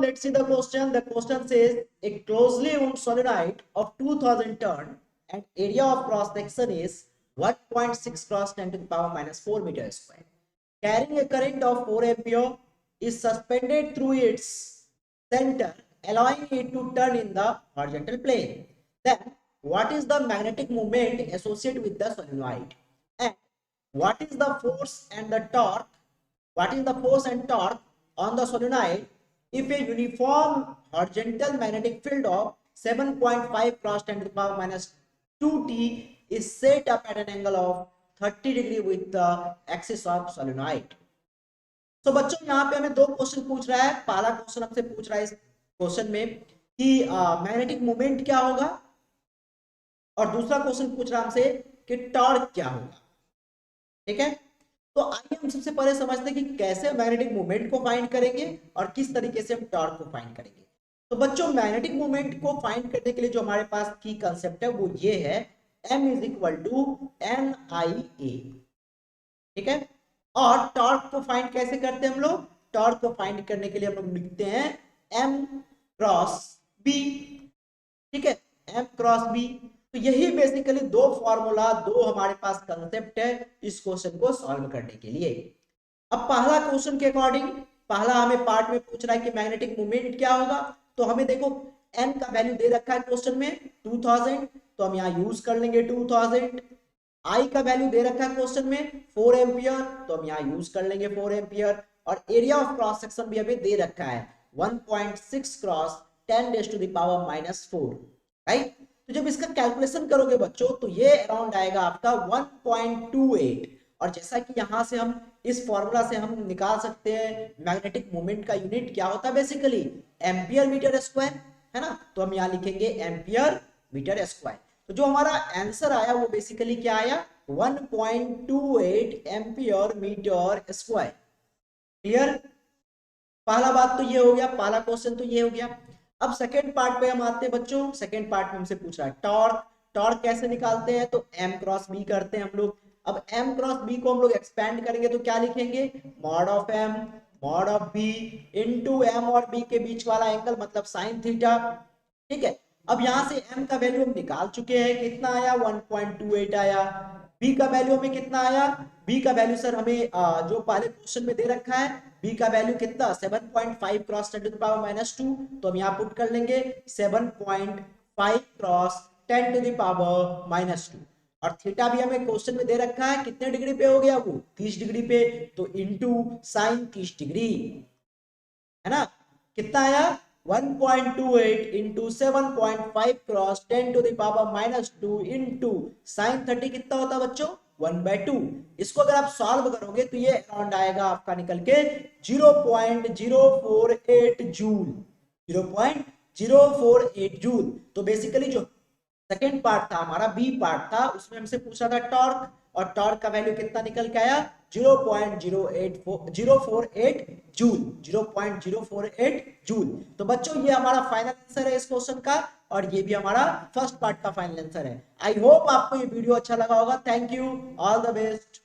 let's see the question. The question says a closely wound solenoid of 2000 turn and area of cross section is 1.6 cross 10 to the power minus 4 meter square. Carrying a current of 4 ampere is suspended through its center, allowing it to turn in the horizontal plane. Then, what is the magnetic moment associated with the solenoid? And what is the force and the torque? What is the force and torque on the solenoid if a uniform horizontal magnetic field of 7.5 cross 10 to the power minus 2t is set up at an angle of 30 degree with the axis of solenoid? तो बच्चों यहाँ पे हमें दो question पूछ रहा है। पहला क्वेश्चन हमसे पूछ रहा है इस क्वेश्चन में कि मैग्नेटिक मोमेंट क्या होगा, और दूसरा क्वेश्चन पूछ रहा है हमसे कि टॉर्क क्या होगा। ठीक है, तो आइए हम सबसे पहले समझते हैं कि कैसे मैग्नेटिक मोमेंट को फाइंड करेंगे और किस तरीके से हम टॉर्क को फाइंड करेंगे। तो बच्चों मैग्नेटिक मोमेंट को फाइंड करने के लिए जो हमारे पास की कंसेप्ट है वो ये है, m is equal to N I A. ठीक है, और टॉर्क को फाइंड कैसे करते हैं हम लोग? टॉर्क को फाइंड करने के लिए हम लोग लिखते हैं m क्रॉस b। ठीक है, m क्रॉस b। तो यही बेसिकली दो फॉर्मूला, दो हमारे पास कंसेप्ट है इस क्वेश्चन को सॉल्व करने के लिए। अब पहला क्वेश्चन के अकॉर्डिंग पहला हमें पार्ट में पूछ रहा है कि मैग्नेटिक मोमेंट क्या होगा। तो हमें देखो m का वैल्यू दे रखा है क्वेश्चन में 2000, तो हम यहाँ यूज कर लेंगे 2000। I का वैल्यू दे रखा है क्वेश्चन में 4 एम्पियर, तो हम यहाँ यूज कर लेंगे 4 एम्पियर। और एरिया ऑफ क्रॉस सेक्शन भी हमें दे रखा है 1.6 cross 10 raise to the power minus 4, right. तो जब इसका कैलकुलेशन करोगे बच्चों तो ये अराउंड आएगा आपका 1.28। और जैसा कि यहाँ से हम इस फॉर्मूला से हम निकाल सकते हैं मैग्नेटिक मोमेंट का यूनिट क्या होता है, बेसिकली एम्पियर मीटर स्क्वायर, है ना। तो हम यहाँ लिखेंगे एम्पियर मीटर स्क्वायर। तो जो हमारा आंसर आया वो बेसिकली क्या आया, 1.28 एम्पियर मीटर स्क्वायर। क्लियर, पहला बात तो ये हो गया, पहला क्वेश्चन तो ये हो गया। अब सेकंड पार्ट पे हम आते हैं बच्चों। सेकंड पार्ट में हमसे पूछ रहा है टॉर्क। टॉर्क कैसे निकालते हैं? तो m क्रॉस b करते हैं हम लोग। अब m क्रॉस b को हम लोग एक्सपेंड करेंगे तो क्या लिखेंगे, mod of m mod of b into m और b के बीच वाला एंगल मतलब साइन थीटा। ठीक है, अब यहां से m का वैल्यू हम निकाल चुके हैं, कितना आया 1.28 आया। b का वैल्यू हमें कितना आया, b का वैल्यू सर हमें जो पहले क्वेश्चन में दे रखा है b का वैल्यू कितना 7.5 cross 10 to the power minus 2, तो हम यहाँ पुट कर लेंगे 7.5 cross 10 to the power minus 2। और थीटा भी हमें क्वेश्चन में दे रखा है कितने डिग्री पे हो गया, वो 30 डिग्री पे, तो इनटू साइन 30 डिग्री, है ना। कितना आया 1.28 into 7.5 cross 10 to the power minus 2 into sine 30 कितना होता है बच्चों 1/2। इसको अगर आप सॉल्व करोगे तो ये अराउंड आएगा आपका निकल के 0.048 जूल, 0.048 जूल। तो बेसिकली जो सेकेंड पार्ट था हमारा, बी पार्ट था, उसमें हमसे पूछा था टॉर्क, और टॉर्क का वैल्यू कितना निकल के आया 0.048 जूल, 0.048 जूल। तो बच्चों ये हमारा फाइनल आंसर है इस क्वेश्चन का, और ये भी हमारा फर्स्ट पार्ट का फाइनल आंसर है। आई होप आपको ये वीडियो अच्छा लगा होगा। Thank you, all the best.